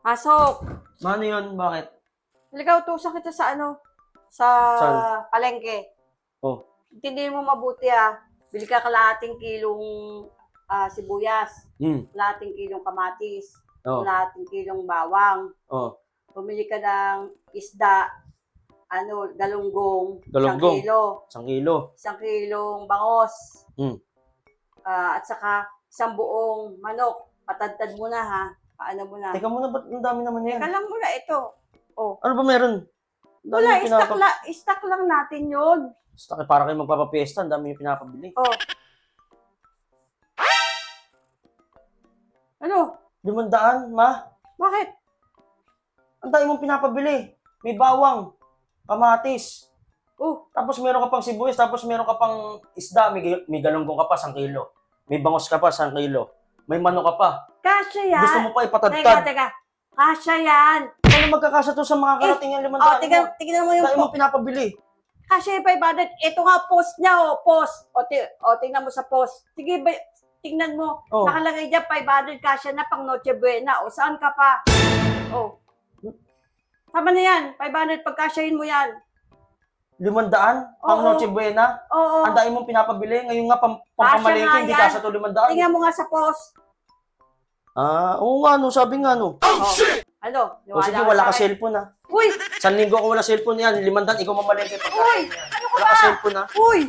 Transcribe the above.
Pasok. Mano yun? Bakit? Halika, utusan kita sa sa Saan? palengke. Oh. Intindihin mo mabuti Bili ka kalahating kilong sibuyas, kalahating kilong kamatis, Oh. kalahating kilong bawang. Oh. Bumili ka ng isda, galunggong, Galunggong. 1 kilo. 1 kilo. 1 kilong bangos. Hmm. At saka 1 buong manok. Patadtad mo na Paano mo na? Teka muna, ba't ang dami naman yan? Teka lang muna ito. Oh. Ano ba meron? Wala, stock lang natin yun. Stock, para kayo magpapapiesta, ang dami yung pinapabili. Oh. Ano? 500, ma? Bakit? Ang dami mong pinapabili. May bawang, kamatis, Oh, tapos meron ka pang sibuyas, tapos meron ka pang isda, may galunggong ka pa, 1 kilo. May bangos ka pa, 1 kilo. May manok ka pa. kasya yan. Gusto mo pa ipatadtad. Teka. Kasya yan. Ano magkakasya to sa mga karating yung 500 mo? Tignan mo yung Dahil mo pinapabili. Kasya yung 500. Ito nga post niya, post. Tingnan mo sa post. Sige, tingnan mo. Oh. Nakalagay dyan, 500 kasya na pang Noche Buena. Saan ka pa? Tama na yan. 500, pagkasyahin mo yan. 500? Pang Oo. Noche Buena? Oo. Ang dami mong pinapabili. Ngayon nga, pampamalengke, Kasya nga hindi yan. kasya to 500. Tingnan mo nga sa post. Oo nga, no. Sabi nga, no. Ano? O sige, wala ka cellphone, ha. Uy! 1 linggo ako wala cellphone yan. 500, ikaw mamalengke. Uy! Ano ka Wala ba? ka cellphone, ha. Uy!